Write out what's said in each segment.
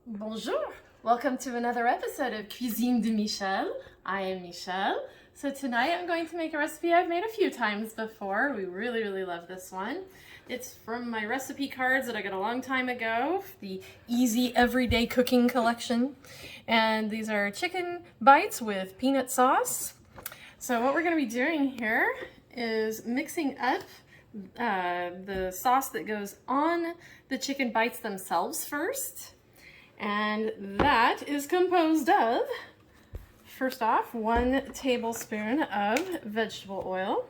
Bonjour! Welcome to another episode of Cuisine de Michel. I am Michelle. So tonight I'm going to make a recipe I've made a few times before. We really love this one. It's from my recipe cards that I got a long time ago, the Easy Everyday Cooking Collection. And these are chicken bites with peanut sauce. So what we're going to be doing here is mixing up the sauce that goes on the chicken bites themselves first. And that is composed of, first off, 1 tablespoon of vegetable oil,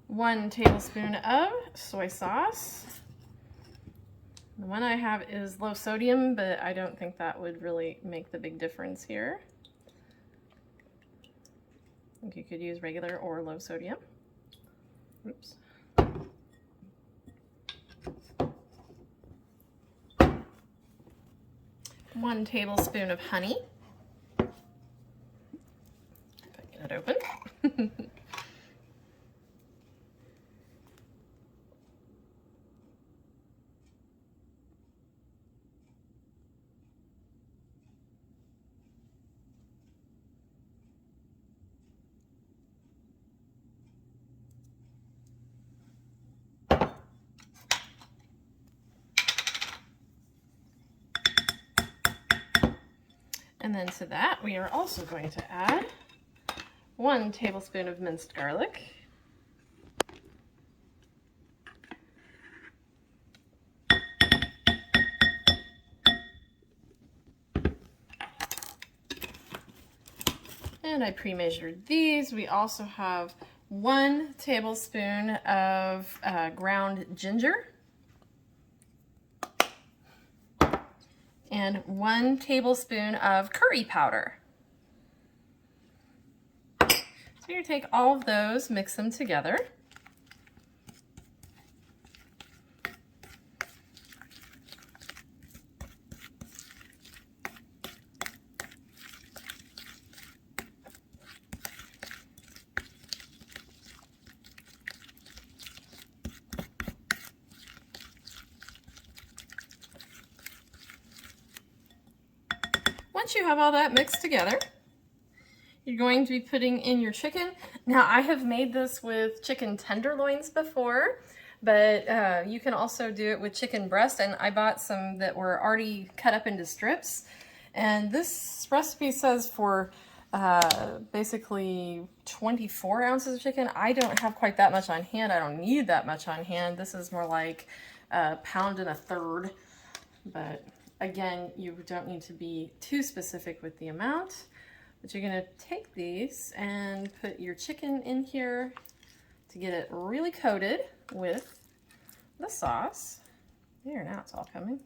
1 tablespoon of soy sauce. The one I have is low sodium, but I don't think that would really make the big difference here. I think you could use regular or low sodium. Oops. One tablespoon of honey. If I get it open. And then to that, we are also going to add 1 tablespoon of minced garlic, and I pre-measured these. We also have 1 tablespoon of ground ginger, and 1 tablespoon of curry powder. So you're going to take all of those, mix them together. Once you have all that mixed together, you're going to be putting in your chicken. Now, I have made this with chicken tenderloins before, but you can also do it with chicken breast, and I bought some that were already cut up into strips. And this recipe says for basically 24 ounces of chicken. I don't have quite that much on hand. I don't need that much on hand. This is more like 1 1/3 pounds, but again, you don't need to be too specific with the amount, but you're going to take these and put your chicken in here to get it really coated with the sauce. There, now it's all coming.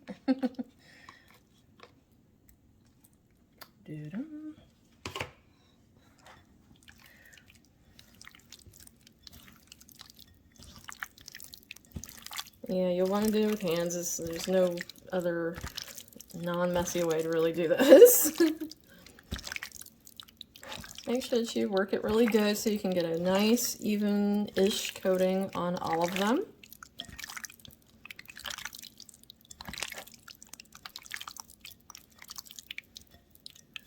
Yeah, you'll want to do it with hands. There's no other non-messy way to really do this. Make sure that you work it really good so you can get a nice even-ish coating on all of them.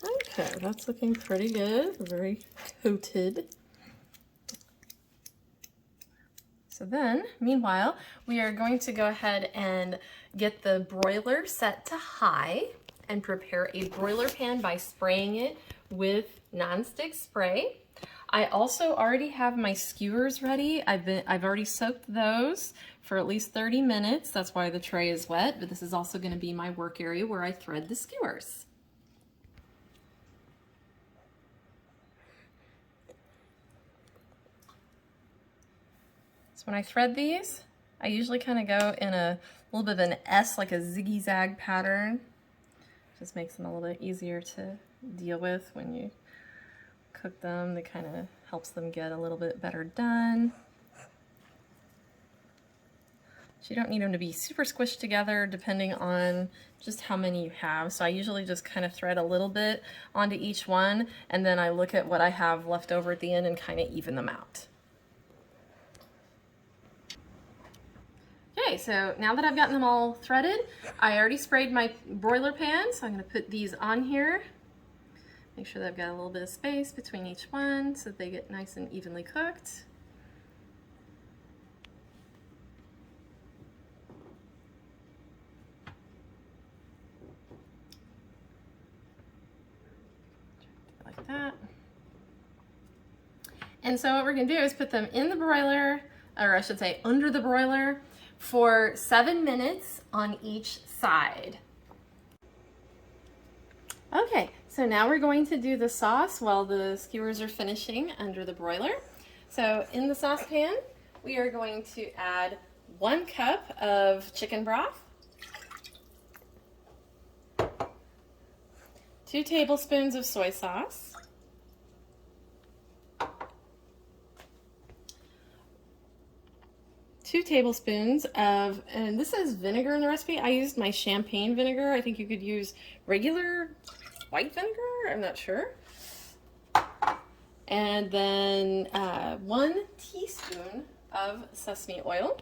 Okay, that's looking pretty good, very coated. So then, meanwhile, we are going to go ahead and get the broiler set to high and prepare a broiler pan by spraying it with nonstick spray. I also already have my skewers ready. I've already soaked those for at least 30 minutes. That's why the tray is wet, but this is also going to be my work area where I thread the skewers. So when I thread these, I usually kind of go in a little bit of an S, like a ziggy-zag pattern. Just makes them a little bit easier to deal with when you cook them. It kind of helps them get a little bit better done. So you don't need them to be super squished together depending on just how many you have. So I usually just kind of thread a little bit onto each one, and then I look at what I have left over at the end and kind of even them out. Okay, so now that I've gotten them all threaded, I already sprayed my broiler pan, so I'm going to put these on here. Make sure that I've got a little bit of space between each one so that they get nice and evenly cooked. Like that. And so what we're going to do is put them in the broiler, or I should say under the broiler, for 7 minutes on each side. Okay, so now we're going to do the sauce while the skewers are finishing under the broiler. So in the saucepan, we are going to add 1 cup of chicken broth, 2 tablespoons of soy sauce, 2 tablespoons of, and this is vinegar in the recipe. I used my champagne vinegar. I think you could use regular white vinegar, I'm not sure. And then 1 teaspoon of sesame oil.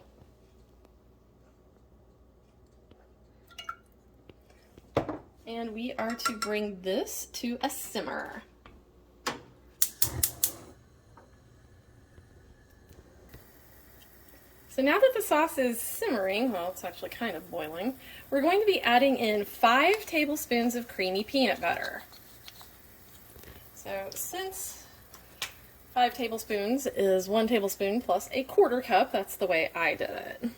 And we are to bring this to a simmer. So now that the sauce is simmering, well, it's actually kind of boiling, we're going to be adding in 5 tablespoons of creamy peanut butter. So since 5 tablespoons is 1 tablespoon plus a 1/4 cup, that's the way I did it.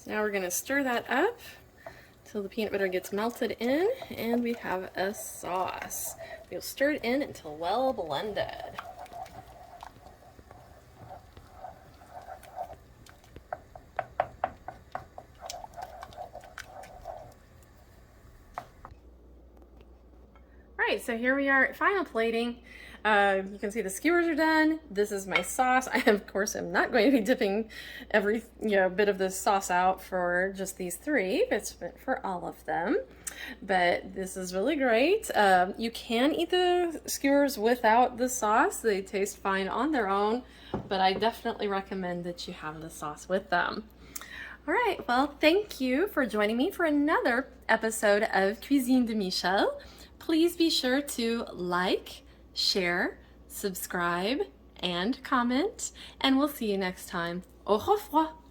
So now we're going to stir that up until the peanut butter gets melted in, and we have a sauce. We'll stir it in until well blended. Alright, so here we are at final plating. You can see the skewers are done. This is my sauce. I, of course, am not going to be dipping every bit of this sauce out for just these 3. It's meant for all of them. But this is really great. You can eat the skewers without the sauce. They taste fine on their own, but I definitely recommend that you have the sauce with them. All right, well, thank you for joining me for another episode of Cuisine de Michel. Please be sure to like, share, subscribe, and comment, and we'll see you next time. Au revoir!